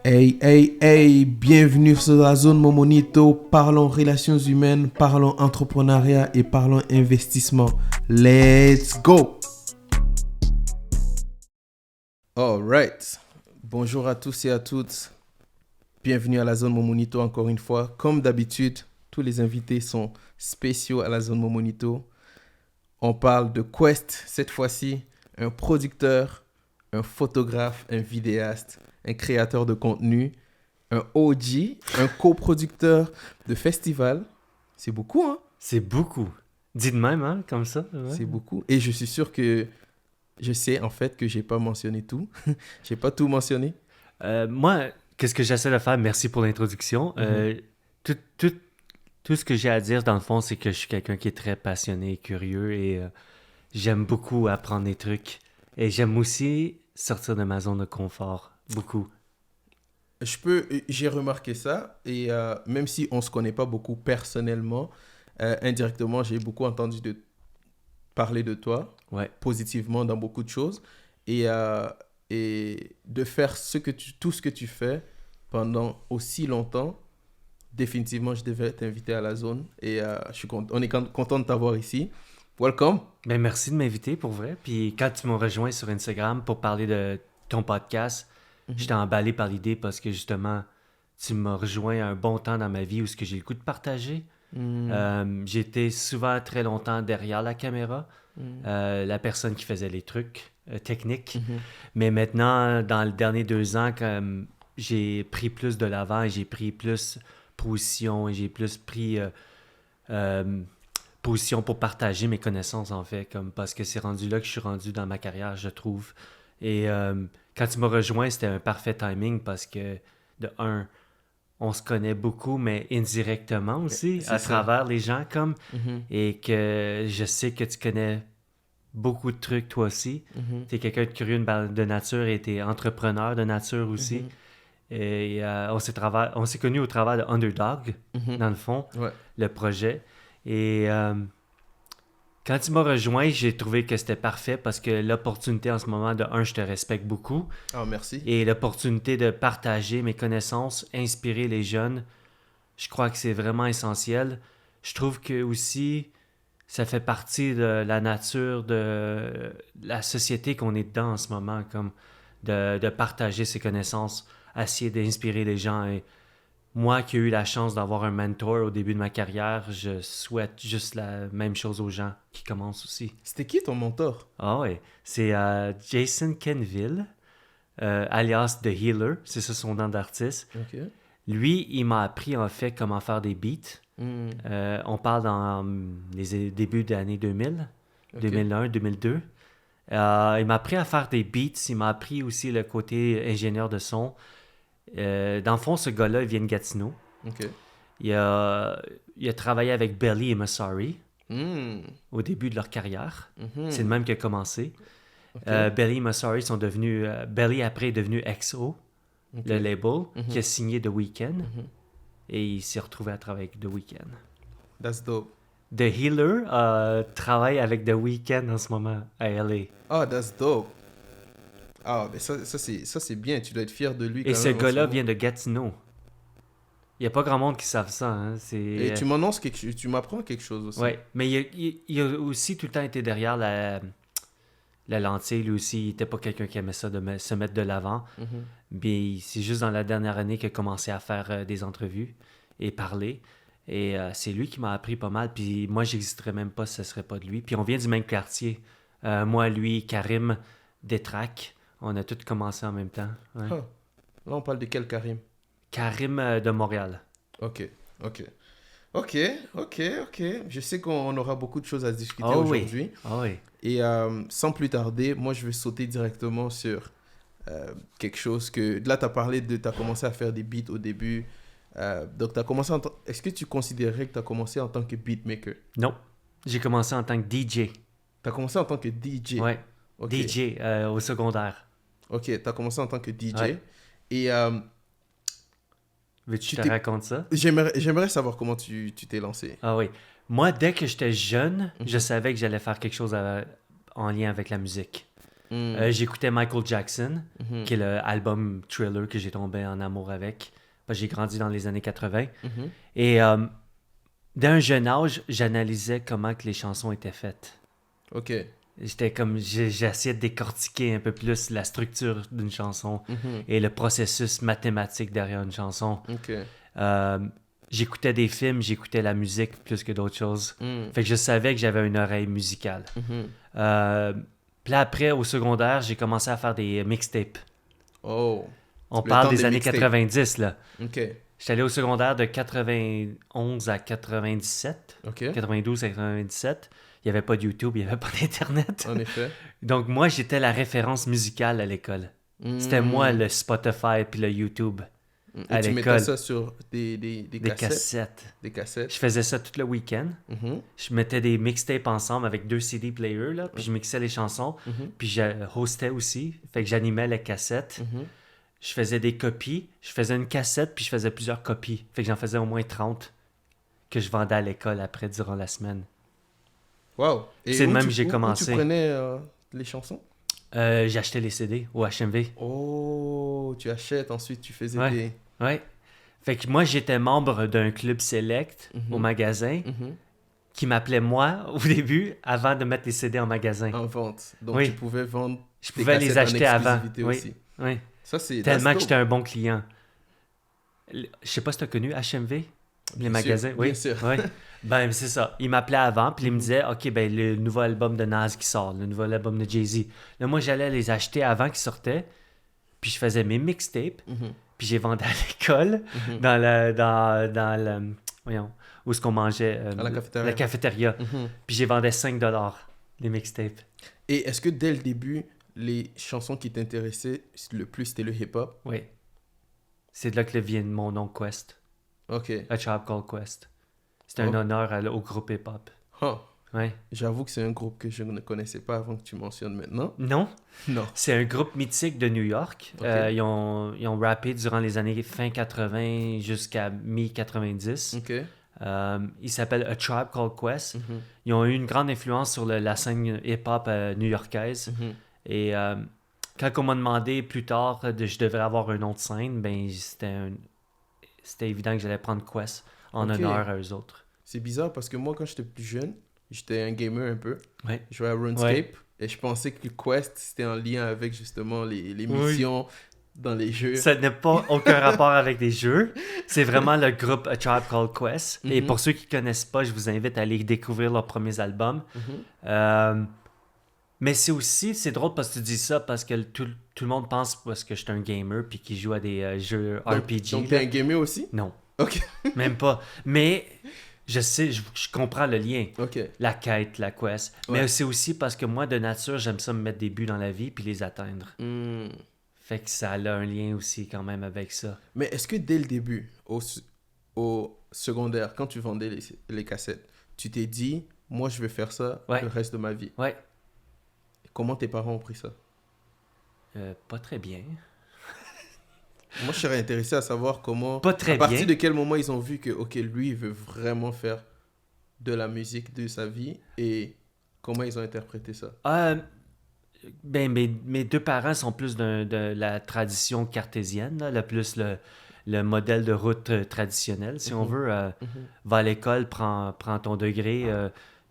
Hey, bienvenue sur la zone Momonito. Parlons relations humaines, parlons entrepreneuriat et parlons investissement. Let's go! Alright. Bonjour à tous et à toutes. Bienvenue à la zone Momonito encore une fois. Comme d'habitude, tous les invités sont spéciaux à la zone Momonito. On parle de Quest cette fois-ci, un producteur, un photographe, un vidéaste, un créateur de contenu, un OG, un coproducteur de festival. C'est beaucoup, hein? C'est beaucoup. Dis de même, hein, comme ça. Ouais. C'est beaucoup. Et je suis sûr que je sais en fait que j'ai pas mentionné tout. J'ai pas tout mentionné. Moi, qu'est-ce que j'essaie de faire? Merci pour l'introduction. Tout ce que j'ai à dire, dans le fond, c'est que je suis quelqu'un qui est très passionné et curieux et j'aime beaucoup apprendre des trucs. Et j'aime aussi sortir de ma zone de confort. Beaucoup. J'ai remarqué ça et même si on se connaît pas beaucoup personnellement, indirectement, j'ai beaucoup entendu parler de toi Ouais. positivement dans beaucoup de choses et de faire tout ce que tu fais pendant aussi longtemps. Définitivement, je devais t'inviter à la zone et on est content de t'avoir ici. Welcome. Ben, merci de m'inviter pour vrai. Puis quand tu m'as rejoint sur Instagram pour parler de ton podcast, j'étais emballé par l'idée parce que justement, tu m'as rejoint à un bon temps dans ma vie où ce que j'ai le goût de partager. J'étais souvent très longtemps derrière la caméra, la personne qui faisait les trucs techniques. Mais maintenant, dans les derniers 2 ans, j'ai pris plus de l'avant et j'ai pris plus position et j'ai plus pris position pour partager mes connaissances, en fait, parce que c'est rendu là que je suis rendu dans ma carrière, je trouve. Et quand tu m'as rejoint, c'était un parfait timing parce que, de un, on se connaît beaucoup, mais indirectement aussi, à travers les gens, et que je sais que tu connais beaucoup de trucs, toi aussi. Tu es quelqu'un de curieux de nature et tu es entrepreneur de nature aussi. Et on s'est connus au travers de Underdog, dans le fond, le projet. Et quand tu m'as rejoint, j'ai trouvé que c'était parfait parce que l'opportunité en ce moment, de un, je te respecte beaucoup. Ah, merci. Et l'opportunité de partager mes connaissances, inspirer les jeunes, je crois que c'est vraiment essentiel. Je trouve que aussi, ça fait partie de la nature de la société qu'on est dedans en ce moment, comme de partager ses connaissances, essayer d'inspirer les gens. Et moi qui ai eu la chance d'avoir un mentor au début de ma carrière, je souhaite juste la même chose aux gens qui commencent aussi. C'était qui ton mentor? Ah ouais, c'est Jason Kenville, alias The Healer, c'est ça son nom d'artiste. Okay. Lui, il m'a appris en fait comment faire des beats. On parle dans les débuts des années 2000, 2001, 2002. Il m'a appris à faire des beats, il m'a appris aussi le côté ingénieur de son. Dans le fond, ce gars-là, il vient de Gatineau. Il a travaillé avec Belly et Masari au début de leur carrière. C'est le même qui a commencé. Belly et Masari sont devenus... Belly, après, est devenu XO, le label, qui a signé The Weeknd. Et il s'est retrouvé à travailler avec The Weeknd. That's dope. The Healer travaille avec The Weeknd en ce moment à LA. Oh, that's dope. Ah, mais ça c'est bien. Tu dois être fier de lui. Et ce gars-là vient de Gatineau. Il n'y a pas grand monde qui savent ça. Hein. Et tu m'annonces quelque chose, tu m'apprends quelque chose aussi. Oui, mais il a aussi tout le temps été derrière la lentille. Lui aussi, il n'était pas quelqu'un qui aimait ça de se mettre de l'avant. Mais c'est juste dans la dernière année qu'il a commencé à faire des entrevues et parler. Et c'est lui qui m'a appris pas mal. Puis moi, j'existerais même pas si ce serait pas de lui. Puis on vient du même quartier. Moi, lui, Karim, Détrac. On a tous commencé en même temps. Ouais. Là, on parle de quel Karim? Karim de Montréal. Ok. Je sais qu'on aura beaucoup de choses à discuter aujourd'hui. Oui. Et sans plus tarder, moi, je vais sauter directement sur quelque chose que... Là, tu as commencé à faire des beats au début. Donc, est-ce que tu considérais que tu as commencé en tant que beatmaker? Non. J'ai commencé en tant que DJ. Tu as commencé en tant que DJ? Oui. Okay. DJ au secondaire. Ok, tu as commencé en tant que DJ. Ouais. Et... veux-tu que je te raconte ça? J'aimerais savoir comment tu t'es lancé. Ah oui. Moi, dès que j'étais jeune, je savais que j'allais faire quelque chose en lien avec la musique. J'écoutais Michael Jackson, qui est l'album Thriller que j'ai tombé en amour avec. J'ai grandi dans les années 80. Et d'un jeune âge, j'analysais comment que les chansons étaient faites. OK. J'ai essayé de décortiquer un peu plus la structure d'une chanson et le processus mathématique derrière une chanson. OK. J'écoutais des films, j'écoutais la musique plus que d'autres choses. Fait que je savais que j'avais une oreille musicale. Puis là, après, au secondaire, j'ai commencé à faire des mixtapes. Oh. On Le parle temps des des années mixtapes. 90, là. OK. J'étais allé au secondaire de 91 à 97. OK. 92 à 97. Il n'y avait pas de YouTube, il n'y avait pas d'Internet. En effet. Donc, moi, j'étais la référence musicale à l'école. C'était moi le Spotify puis le YouTube à Et tu mettais l'école. ça sur des Des cassettes? cassettes. Des cassettes. Je faisais ça tout le week-end. Je mettais des mixtapes ensemble avec 2 CD players, là, puis je mixais les chansons. Puis je hostais aussi, fait que j'animais les cassettes. Je faisais des copies. Je faisais une cassette, puis je faisais plusieurs copies. Fait que j'en faisais au moins 30 que je vendais à l'école après, durant la semaine. Wow. Et C'est de où même tu- que j'ai où commencé. tu prenais les chansons? J'achetais les CD au HMV. Oh, tu achètes, ensuite tu faisais Ouais. des... Ouais. Fait que moi, j'étais membre d'un club select au magasin qui m'appelait moi au début avant de mettre les CD en magasin. En vente. Donc Oui. tu pouvais vendre Je tes pouvais les cassettes en acheter avant. exclusivité Oui. aussi. Oui. Ça, c'est... Tellement que that's j'étais dope. un bon client. Je sais pas si tu as connu HMV, les Bien magasins. sûr, Oui. bien sûr. Oui. Ben, c'est ça. Il m'appelait avant, puis il me disait, OK, ben, le nouveau album de Nas qui sort, le nouvel album de Jay-Z. Là, moi, j'allais les acheter avant qu'ils sortaient, puis je faisais mes mixtapes, puis j'ai vendu à l'école, voyons, où est-ce qu'on mangeait? À la cafétéria. La cafétéria. Puis j'ai vendais 5$ les mixtapes. Et est-ce que dès le début, les chansons qui t'intéressaient le plus, c'était le hip-hop? Oui. C'est de là que vient mon nom Quest. Ok. A Tribe Called Quest. C'est un honneur au groupe hip-hop. Huh. Ouais. J'avoue que c'est un groupe que je ne connaissais pas avant que tu mentionnes maintenant. Non? Non. C'est un groupe mythique de New York. Ok. Ils ont rappé durant les années fin 80 jusqu'à mi-90. Ok. Ils s'appellent A Tribe Called Quest. Mhm. Ils ont eu une grande influence sur la scène hip-hop new-yorkaise. Mhm. Et quand on m'a demandé plus tard je devrais avoir un nom de scène, ben c'était évident que j'allais prendre Quest en Ok. honneur à eux autres. C'est bizarre parce que moi, quand j'étais plus jeune, j'étais un gamer un peu. Ouais. Je jouais à RuneScape. Ouais. Et je pensais que Quest, c'était en lien avec justement les missions dans les jeux. Ça n'a pas aucun rapport avec des jeux. C'est vraiment le groupe A Tribe Called Quest. Et pour ceux qui ne connaissent pas, je vous invite à aller découvrir leurs premiers albums. Mais c'est drôle parce que tu dis ça parce que tout le monde pense parce que je suis un gamer puis qui joue à des jeux RPG. Donc, t'es un gamer aussi? Non, Ok. même pas. Mais je sais, je comprends le lien. Ok. La quête, la quest. Ouais. Mais c'est aussi parce que moi, de nature, j'aime ça me mettre des buts dans la vie puis les atteindre. Hmm. Fait que ça a un lien aussi quand même avec ça. Mais est-ce que dès le début, au secondaire, quand tu vendais les cassettes, tu t'es dit, moi je vais faire ça Ouais. le reste de ma vie? Ouais, Comment tes parents ont pris ça? pas très bien. Moi je serais intéressé à savoir comment, Pas très à partir bien. de quel moment ils ont vu que, ok, lui il veut vraiment faire de la musique de sa vie et comment ils ont interprété ça? Ben, mes deux parents sont plus de la tradition cartésienne, là, le modèle de route traditionnel, si on veut. Va à l'école, prends ton degré,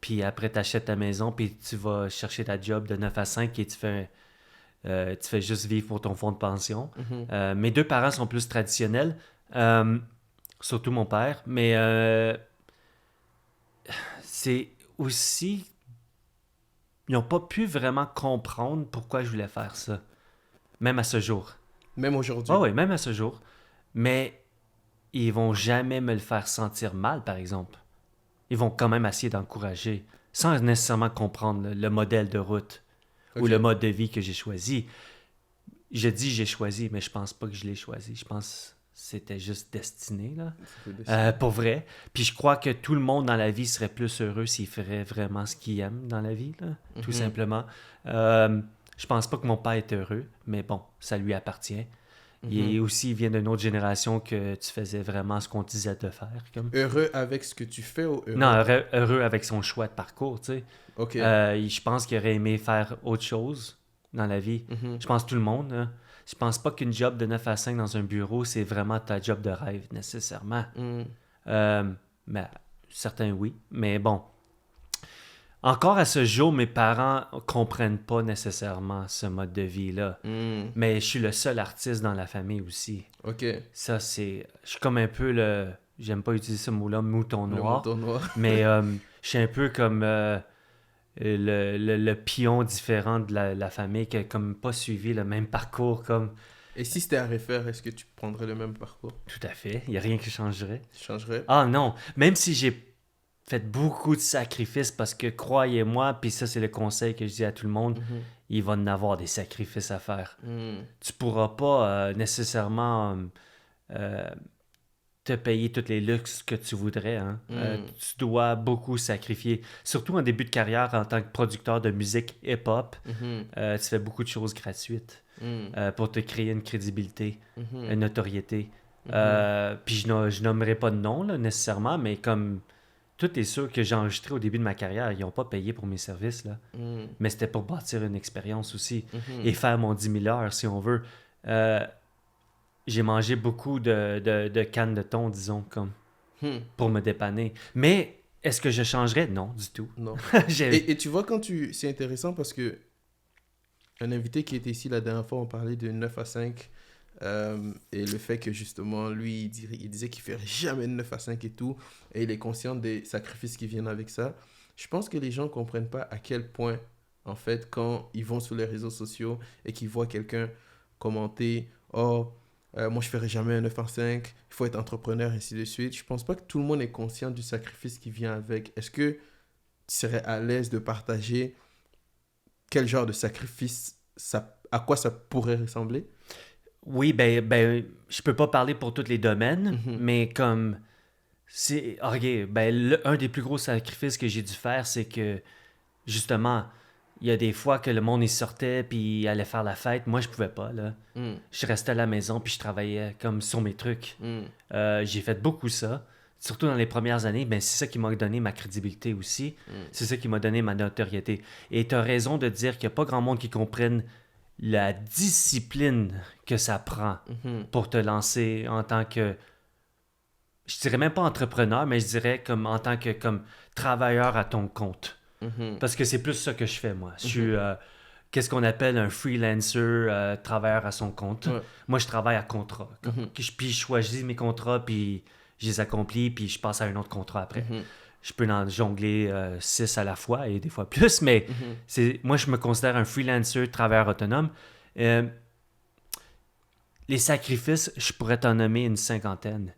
puis après t'achètes ta maison, puis tu vas chercher ta job de 9 à 5 et tu fais juste vivre pour ton fonds de pension. Mes deux parents sont plus traditionnels, surtout mon père, mais c'est aussi... Ils n'ont pas pu vraiment comprendre pourquoi je voulais faire ça. Même à ce jour. Même aujourd'hui? Oui, même à ce jour. Mais ils vont jamais me le faire sentir mal, par exemple. Ils vont quand même essayer d'encourager, sans nécessairement comprendre le modèle de route ou Ok. le mode de vie que j'ai choisi. Je dis j'ai choisi, mais je pense pas que je l'ai choisi. Je pense que c'était juste destiné, là. Pour vrai. Puis je crois que tout le monde dans la vie serait plus heureux s'il ferait vraiment ce qu'il aime dans la vie, là, tout simplement. Je pense pas que mon père est heureux, mais bon, ça lui appartient. Et aussi, il vient d'une autre génération que tu faisais vraiment ce qu'on te disait de faire. Comme. Heureux avec ce que tu fais ou heureux? Non, heureux avec son choix de parcours, tu sais. Ok. Je pense qu'il aurait aimé faire autre chose, dans la vie. Mhm. Je pense tout le monde. Là. Je pense pas qu'une job de 9 à 5 dans un bureau, c'est vraiment ta job de rêve, nécessairement. Mhm. Mais certains, oui. Mais bon. Encore à ce jour, mes parents comprennent pas nécessairement ce mode de vie-là. Mhm. Mais je suis le seul artiste dans la famille aussi. Ok, Ça, c'est... Je suis comme un peu le... J'aime pas utiliser ce mot-là, mouton le noir. mouton noir. Mais je suis un peu comme le pion différent de la famille qui a comme pas suivi le même parcours comme... Et si c'était à refaire, est-ce que tu prendrais le même parcours? Tout à fait. Il n'y a rien qui changerait. Tu changerais? Ah non. Même si j'ai fait beaucoup de sacrifices parce que croyez-moi, puis ça c'est le conseil que je dis à tout le monde, Mhm. il va en avoir des sacrifices à faire. Mhm. Tu pourras pas nécessairement te payer tous les luxes que tu voudrais. Hein. Tu dois beaucoup sacrifier. Surtout en début de carrière en tant que producteur de musique hip-hop, Mhm. tu fais beaucoup de choses gratuites Mhm. pour te créer une crédibilité, Mhm. une notoriété. Mhm. Puis je nommerai pas de nom là, nécessairement, mais comme tout est sûr que j'ai enregistré au début de ma carrière, ils n'ont pas payé pour mes services. Là. Mhm. Mais c'était pour bâtir une expérience aussi Mhm. et faire mon 10 000 heures si on veut. J'ai mangé beaucoup de cannes de thon, disons, comme Mhm. pour me dépanner. Mais est-ce que je changerais? Non, du tout. Non. J'ai- Et tu vois, c'est intéressant parce que un invité qui était ici la dernière fois, on parlait de 9 à 5 et le fait que justement, lui, il disait qu'il ferait jamais de 9 à 5 et tout, et il est conscient des sacrifices qui viennent avec ça. Je pense que les gens ne comprennent pas à quel point, en fait, quand ils vont sur les réseaux sociaux et qu'ils voient quelqu'un commenter, oh, moi je ferai jamais un 9 à 5, il faut être entrepreneur, ainsi de suite. Je pense pas que tout le monde est conscient du sacrifice qui vient avec. Est-ce que tu serais à l'aise de partager quel genre de sacrifice, à quoi ça pourrait ressembler? Oui, ben, je peux pas parler pour tous les domaines, Mhm. mais comme c'est ok, ben un des plus gros sacrifices que j'ai dû faire, c'est que justement, il y a des fois que le monde il sortait puis il allait faire la fête, moi je pouvais pas là. Mm. Je restais à la maison puis je travaillais comme sur mes trucs. Mm. J'ai fait beaucoup ça. Surtout dans les premières années, ben c'est ça qui m'a donné ma crédibilité aussi. Mm. C'est ça qui m'a donné ma notoriété. Et tu as raison de dire qu'il n'y a pas grand monde qui comprenne la discipline que ça prend Mhm. pour te lancer en tant que, je dirais même pas entrepreneur, mais je dirais comme en tant que comme travailleur à ton compte. Mhm. Parce que c'est plus ça que je fais, moi. Je suis, Mhm. qu'est-ce qu'on appelle un freelancer, travailleur à son compte. Ouais. Moi, je travaille à contrat. Mhm. Puis je choisis mes contrats, puis je les accomplis, puis je passe à un autre contrat après. Mhm. Je peux en jongler 6 à la fois et des fois plus, mais Mhm. moi, je me considère un freelancer, travailleur autonome. Euh, les sacrifices, je pourrais t'en nommer une cinquantaine.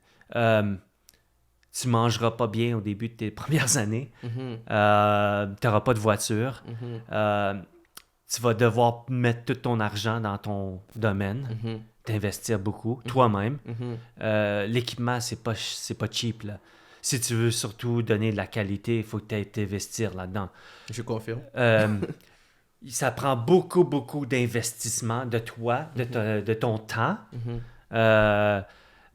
Tu mangeras pas bien au début de tes premières années. Mhm. Tu n'auras pas de voiture. Mhm. Tu vas devoir mettre tout ton argent dans ton domaine, Mhm. t'investir beaucoup, toi-même. Mhm. L'équipement, c'est pas cheap, là. Si tu veux surtout donner de la qualité, il faut que tu aies t'investir là-dedans. Je confirme. Ça prend beaucoup, beaucoup d'investissement de toi, de ton temps. Mhm.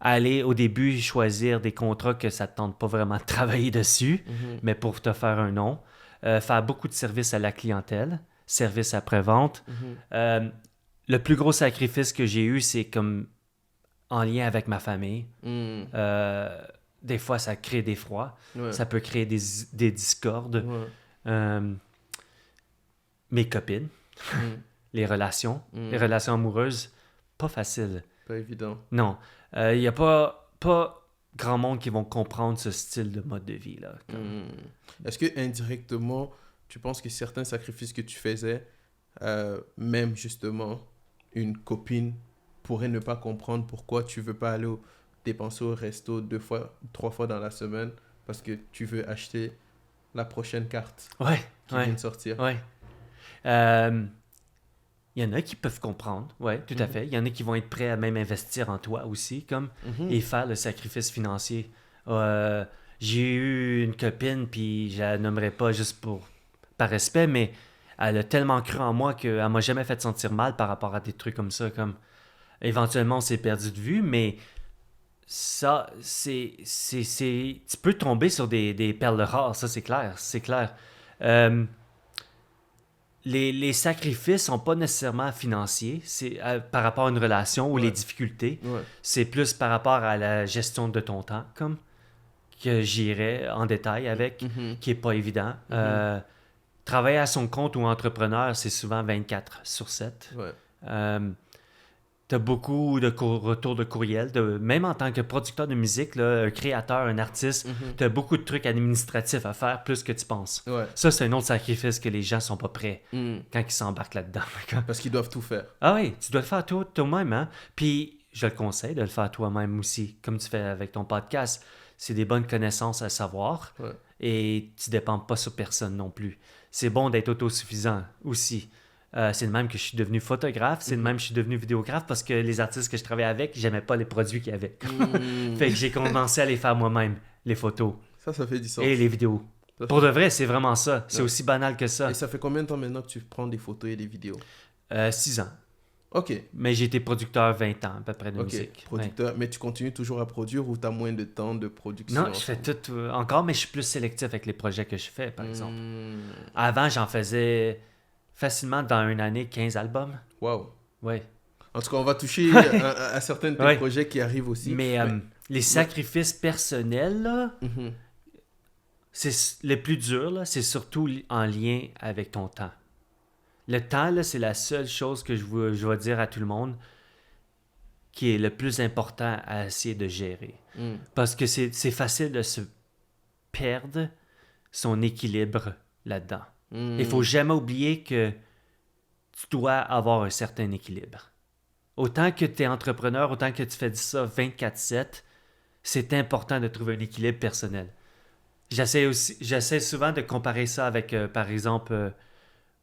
Aller au début choisir des contrats que ça ne te tente pas vraiment de travailler dessus, Mhm. mais pour te faire un nom. Faire beaucoup de services à la clientèle, services après-vente. Mhm. Le plus gros sacrifice que j'ai eu, c'est comme en lien avec ma famille. Mhm. Des fois, ça crée des froids. Ouais. Ça peut créer des discordes. Ouais. Euh, mes copines, Mhm. les relations amoureuses, pas facile. Pas évident. Non. Il n'y a pas grand monde qui vont comprendre ce style de mode de vie, là. Mhm. Est-ce que indirectement, tu penses que certains sacrifices que tu faisais, même justement une copine pourrait ne pas comprendre pourquoi tu veux pas aller dépenser au resto 3 fois dans la semaine parce que tu veux acheter la prochaine carte Ouais, qui ouais, vient de sortir. ouais. Il y en a qui peuvent comprendre, ouais, tout à Mhm. fait. Il y en a qui vont être prêts à même investir en toi aussi, comme, Mhm. et faire le sacrifice financier. J'ai eu une copine, puis je la nommerai pas juste par respect, mais elle a tellement cru en moi qu'elle m'a jamais fait sentir mal par rapport à des trucs comme ça. Comme, éventuellement, on s'est perdu de vue, mais ça, tu peux tomber sur des perles rares, ça c'est clair, c'est clair. Euh, les sacrifices sont pas nécessairement financiers, c'est par rapport à une relation ou les difficultés. Ouais. C'est plus par rapport à la gestion de ton temps, comme que j'irai en détail avec, Mhm. qui est pas évident. Travailler à son compte ou entrepreneur, c'est souvent 24/7. Ouais. T'as beaucoup de retours de courriel, même en tant que producteur de musique, là, un créateur, un artiste, t'as beaucoup de trucs administratifs à faire, plus que tu penses. Ouais. Ça, c'est un autre sacrifice que les gens sont pas prêts Mm. quand ils s'embarquent là-dedans. Parce qu'ils doivent tout faire. Ah oui, tu dois le faire toi-même, hein? Puis, je le conseille de le faire toi-même aussi, comme tu fais avec ton podcast. C'est des bonnes connaissances à savoir Ouais. et tu dépends pas sur personne non plus. C'est bon d'être autosuffisant aussi. C'est de même que je suis devenu photographe, c'est de même que je suis devenu vidéographe parce que les artistes que je travaillais avec, j'aimais pas les produits qu'il y avait. Mm. Fait que j'ai commencé à les faire moi-même, les photos Ça fait du sens. et les vidéos. Ça Pour de vrai, c'est vraiment ça. C'est Ouais. aussi banal que ça. Et ça fait combien de temps maintenant que tu prends des photos et des vidéos? 6 ans. Ok. Mais j'ai été producteur 20 ans à peu près de Ok. musique. Ouais. Producteur. Mais tu continues toujours à produire ou tu as moins de temps de production? Non, je fais tout encore, mais je suis plus sélectif avec les projets que je fais, par exemple. Mm. Avant, j'en faisais facilement dans une année 15 albums. Wow. Ouais. En tout cas, on va toucher à certains de tes Ouais. projets qui arrivent aussi. Mais les sacrifices personnels, là, Mhm. c'est le plus dur, là, c'est surtout en lien avec ton temps. Le temps, là, c'est la seule chose que je vais dire à tout le monde qui est le plus important à essayer de gérer. Mm. Parce que c'est facile de se perdre son équilibre là-dedans. Mm. Il faut jamais oublier que tu dois avoir un certain équilibre. Autant que tu es entrepreneur, autant que tu fais ça 24/7, c'est important de trouver un équilibre personnel. J'essaie souvent de comparer ça avec, par exemple,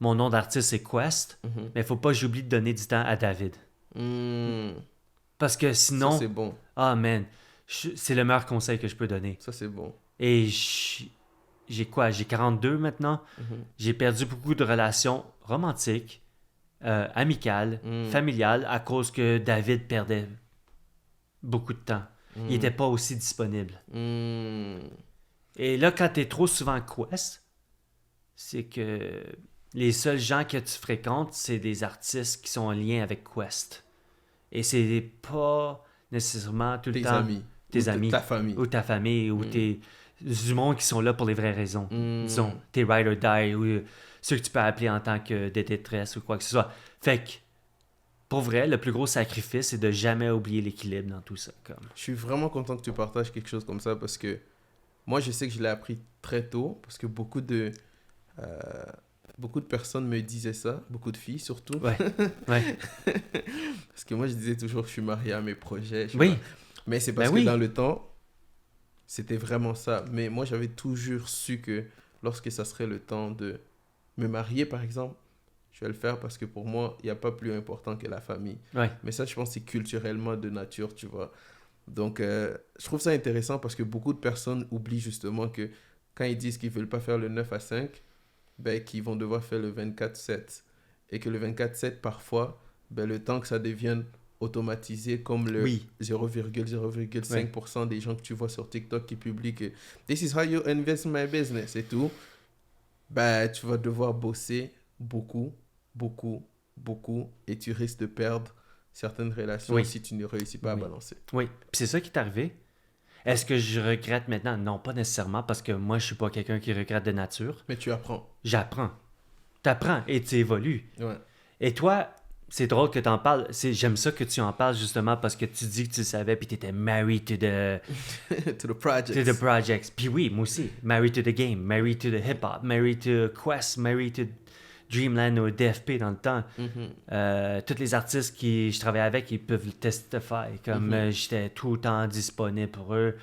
mon nom d'artiste c'est Quest, Mhm. mais il faut pas que j'oublie de donner du temps à David. Mm. Parce que sinon, Ça, c'est bon. ah man, c'est le meilleur conseil que je peux donner. Ça, c'est bon. Et j'ai quoi? J'ai 42 maintenant. Mhm. J'ai perdu beaucoup de relations romantiques, amicales, Mm. familiales, à cause que David perdait beaucoup de temps. Il n'était pas aussi disponible. Mm. Et là, quand tu es trop souvent Quest, c'est que les seuls gens que tu fréquentes, c'est des artistes qui sont en lien avec Quest. Et c'est pas nécessairement tout le Tes temps amis. tes Ou amis ta famille. ou ta famille ou du monde qui sont là pour les vraies raisons. Mm. Disons, tes ride or die ou ceux que tu peux appeler en tant que de détresse ou quoi que ce soit. Fait que, pour vrai, le plus gros sacrifice, c'est de jamais oublier l'équilibre dans tout ça. Comme. Je suis vraiment content que tu partages quelque chose comme ça parce que moi, je sais que je l'ai appris très tôt parce que beaucoup de personnes me disaient ça, beaucoup de filles surtout. Ouais, ouais. Parce que moi, je disais toujours que je suis marié à mes projets. je sais Oui. pas. Mais c'est parce Ben que oui. dans le temps, c'était vraiment ça. Mais moi, j'avais toujours su que lorsque ça serait le temps de me marier, par exemple, je vais le faire parce que pour moi, il n'y a pas plus important que la famille. Ouais. Mais ça, je pense que c'est culturellement de nature, tu vois. Donc, je trouve ça intéressant parce que beaucoup de personnes oublient justement que quand ils disent qu'ils ne veulent pas faire le 9 à 5, ben, qu'ils vont devoir faire le 24/7. Et que le 24/7, parfois, ben, le temps que ça devienne automatisé comme le Oui. 0,0,5% des gens que tu vois sur TikTok qui publient que This is how you invest in my business et tout, ben, tu vas devoir bosser beaucoup, beaucoup, beaucoup et tu risques de perdre certaines relations Oui. si tu ne réussis pas à Oui. balancer. Oui. Puis c'est ça qui est arrivé. Est-ce que je regrette maintenant? Non, pas nécessairement, parce que moi, je suis pas quelqu'un qui regrette de nature. Mais tu apprends. J'apprends. T'apprends et tu évolues. Ouais. Et toi, c'est drôle que tu en parles. J'aime ça que tu en parles justement parce que tu dis que tu le savais puis tu étais married to the To the project. to the projects. Puis oui, moi aussi. Married to the game, married to the hip-hop, married to Quest, married to Dreamland ou DFP dans le temps. Tous les artistes qui je travaillais avec, ils peuvent le testify. Comme j'étais tout le temps disponible pour eux,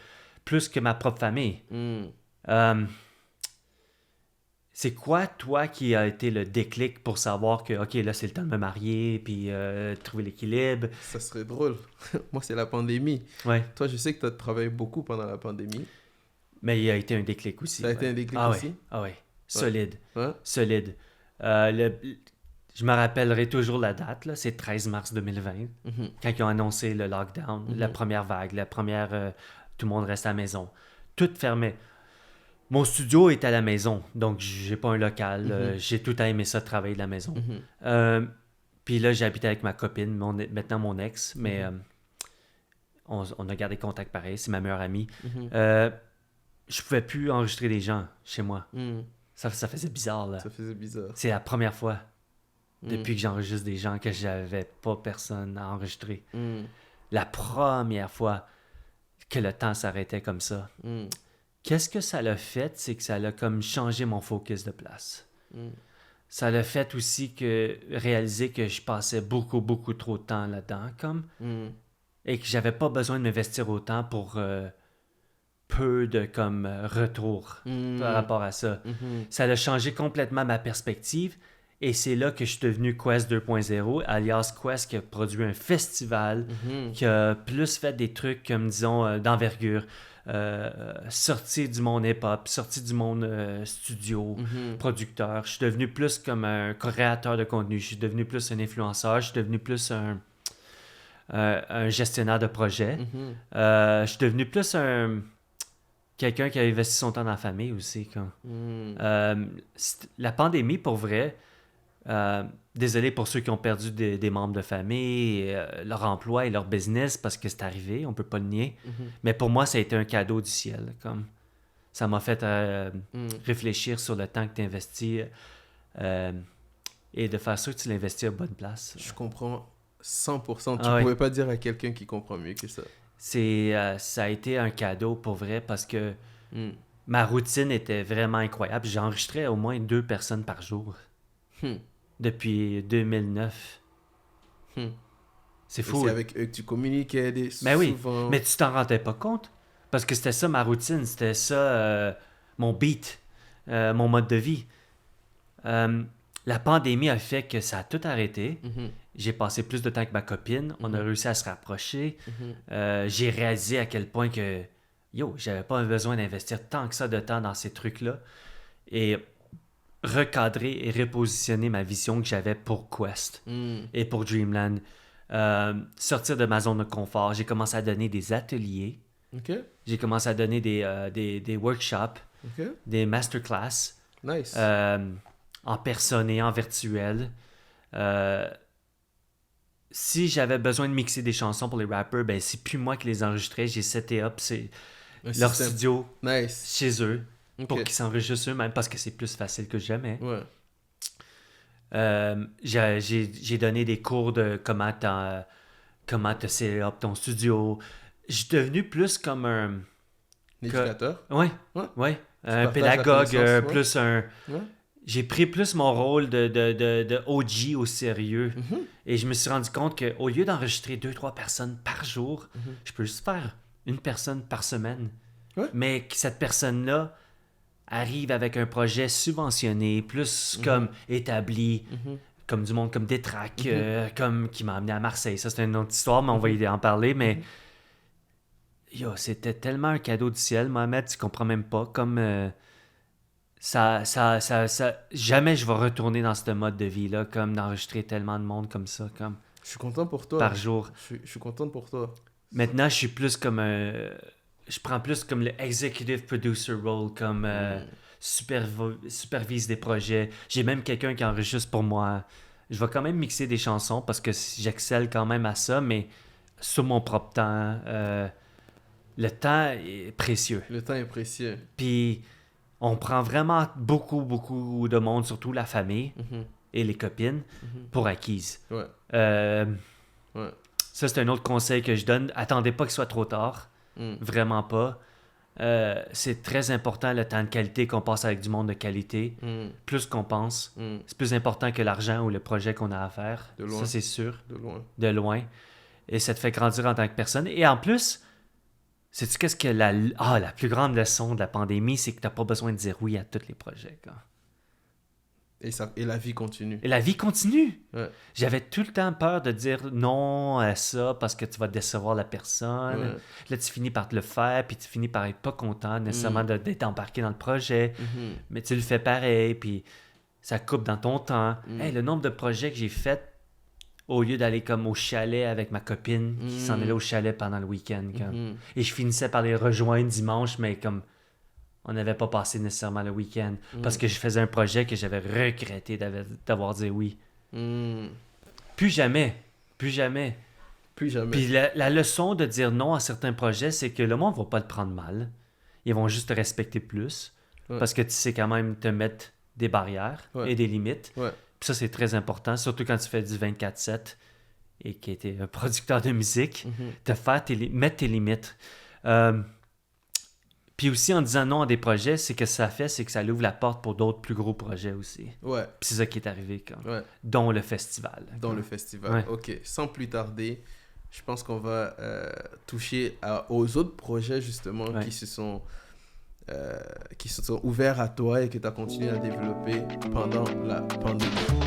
plus que ma propre famille. C'est quoi, toi, qui a été le déclic pour savoir que, OK, là, c'est le temps de me marier, puis trouver l'équilibre? Ça serait drôle. Moi, c'est la pandémie. Ouais. Toi, je sais que tu as travaillé beaucoup pendant la pandémie. Mais il a été un déclic aussi. Ça a été un déclic ah aussi? Ouais. Ah ouais. Solide. Ouais. Solide. Je me rappellerai toujours la date, là. C'est 13 mars 2020, quand ils ont annoncé le lockdown, la première vague, tout le monde reste à la maison. Tout fermé. Mon studio est à la maison, donc j'ai pas un local. Mhm. J'ai tout à aimer ça, travailler de la maison. Mhm. Puis là, j'habite avec ma copine, maintenant mon ex, mais Mhm. on a gardé contact pareil, c'est ma meilleure amie. Mhm. Je pouvais plus enregistrer des gens chez moi. Mhm. Ça faisait bizarre, là. Ça faisait bizarre. C'est la première fois Mhm. depuis que j'enregistre des gens que j'avais pas personne à enregistrer. Mhm. La première fois que le temps s'arrêtait comme ça. Mhm. Qu'est-ce que ça l'a fait? C'est que ça l'a comme changé mon focus de place. Mhm. Ça l'a fait aussi que réaliser que je passais beaucoup, beaucoup trop de temps là-dedans, comme, Mhm. et que j'avais pas besoin de m'investir autant pour peu de comme retour par rapport à ça. Mhm. Ça a changé complètement ma perspective et c'est là que je suis devenu Quest 2.0, alias Quest qui a produit un festival, Mhm. qui a plus fait des trucs comme disons d'envergure, sorti du monde hip-hop, sorti du monde studio, Mhm. producteur. Je suis devenu plus comme un créateur de contenu, je suis devenu plus un influenceur, je suis devenu plus un gestionnaire de projet. Mhm. Je suis devenu plus un quelqu'un qui a investi son temps dans la famille aussi. Mhm. La pandémie, pour vrai, désolé pour ceux qui ont perdu des membres de famille, leur emploi et leur business, parce que c'est arrivé, on peut pas le nier. Mhm. Mais pour moi, ça a été un cadeau du ciel. Comme. Ça m'a fait Mhm. réfléchir sur le temps que tu investis et de faire sûr que tu l'investis à bonne place. Je comprends 100%. Tu Ah ouais. pouvais pas dire à quelqu'un qui comprend mieux que ça. Ça a été un cadeau pour vrai parce que Mhm. ma routine était vraiment incroyable. J'enregistrais au moins 2 personnes par jour Mhm. depuis 2009. Mhm. C'est Et fou. c'est avec eux que tu communiquais Ben oui, souvent. mais tu t'en rendais pas compte. Parce que c'était ça ma routine, c'était ça mon beat, mon mode de vie. La pandémie a fait que ça a tout arrêté. Mhm. J'ai passé plus de temps avec ma copine. On a réussi à se rapprocher. Mhm. J'ai réalisé à quel point que, j'avais pas besoin d'investir tant que ça de temps dans ces trucs-là. Et recadrer et repositionner ma vision que j'avais pour Quest Mhm. et pour Dreamland. Sortir de ma zone de confort. J'ai commencé à donner des ateliers. Ok. J'ai commencé à donner des workshops, Ok. des masterclass Nice. en personne et en virtuel. Si j'avais besoin de mixer des chansons pour les rappers, ben c'est plus moi qui les enregistrais. J'ai seté up Un leur système. studio Nice. chez eux pour Ok. qu'ils s'enregistrent eux-mêmes parce que c'est plus facile que jamais. Ouais. J'ai donné des cours de comment te set up ton studio. Je suis devenu plus comme un... Éducateur. Ouais, Ouais. ouais. Tu Un partages la pédagogue, connaissance, ouais. plus un... Ouais. J'ai pris plus mon rôle de OG au sérieux. Mhm. Et je me suis rendu compte qu'au lieu d'enregistrer 2-3 personnes par jour, Mhm. je peux juste faire une personne par semaine. Ouais. Mais que cette personne-là arrive avec un projet subventionné, plus comme établi, Mhm. comme du monde comme Détrac, comme qui m'a amené à Marseille. Ça, c'est une autre histoire, mais on va y en parler. Mais c'était tellement un cadeau du ciel, Mohamed, tu comprends même pas. Comme jamais je vais retourner dans ce mode de vie-là, comme d'enregistrer tellement de monde comme ça, comme Je suis content pour toi. par jour. Je suis content pour toi. Maintenant, je suis plus comme je prends plus comme le executive producer role, comme supervise des projets. J'ai même quelqu'un qui enregistre pour moi. Je vais quand même mixer des chansons parce que j'excelle quand même à ça, mais sur mon propre temps. Le temps est précieux. Le temps est précieux. Puis on prend vraiment beaucoup, beaucoup de monde, surtout la famille Mhm. et les copines, Mhm. pour acquise. Ouais. Ouais. Ça, c'est un autre conseil que je donne. Attendez pas qu'il soit trop tard. Mm. Vraiment pas. C'est très important le temps de qualité qu'on passe avec du monde de qualité. Mm. Plus qu'on pense. Mm. C'est plus important que l'argent ou le projet qu'on a à faire. De loin. Ça, c'est sûr. De loin. De loin. Et ça te fait grandir en tant que personne. Et en plus, sais-tu qu'est-ce que la plus grande leçon de la pandémie, c'est que t'as pas besoin de dire oui à tous les projets. Quoi. Et la vie continue. Et la vie continue. Ouais. J'avais tout le temps peur de dire non à ça parce que tu vas décevoir la personne. Ouais. Là, tu finis par te le faire, puis tu finis par être pas content nécessairement d'être embarqué dans le projet. Mhm. Mais tu le fais pareil, puis ça coupe dans ton temps. Mm. Hey, le nombre de projets que j'ai fait au lieu d'aller comme au chalet avec ma copine qui s'en allait au chalet pendant le week-end. Comme. Mhm. Et je finissais par les rejoindre dimanche, mais comme on n'avait pas passé nécessairement le week-end parce que je faisais un projet que j'avais regretté d'avoir dit oui. Plus jamais. Plus jamais. Puis la leçon de dire non à certains projets, c'est que le monde ne va pas te prendre mal. Ils vont juste te respecter plus parce que tu sais quand même te mettre des barrières et des limites. Puis ça, c'est très important, surtout quand tu fais du 24/7 et que tu es un producteur de musique, de faire mettre tes limites. Puis aussi, en disant non à des projets, c'est que ça fait, c'est que ça ouvre la porte pour d'autres plus gros projets aussi. Ouais. Puis c'est ça qui est arrivé, dont le festival. Le festival, ok. Sans plus tarder, je pense qu'on va toucher aux autres projets, justement, qui se sont ouverts à toi et que tu as continué à développer pendant la pandémie.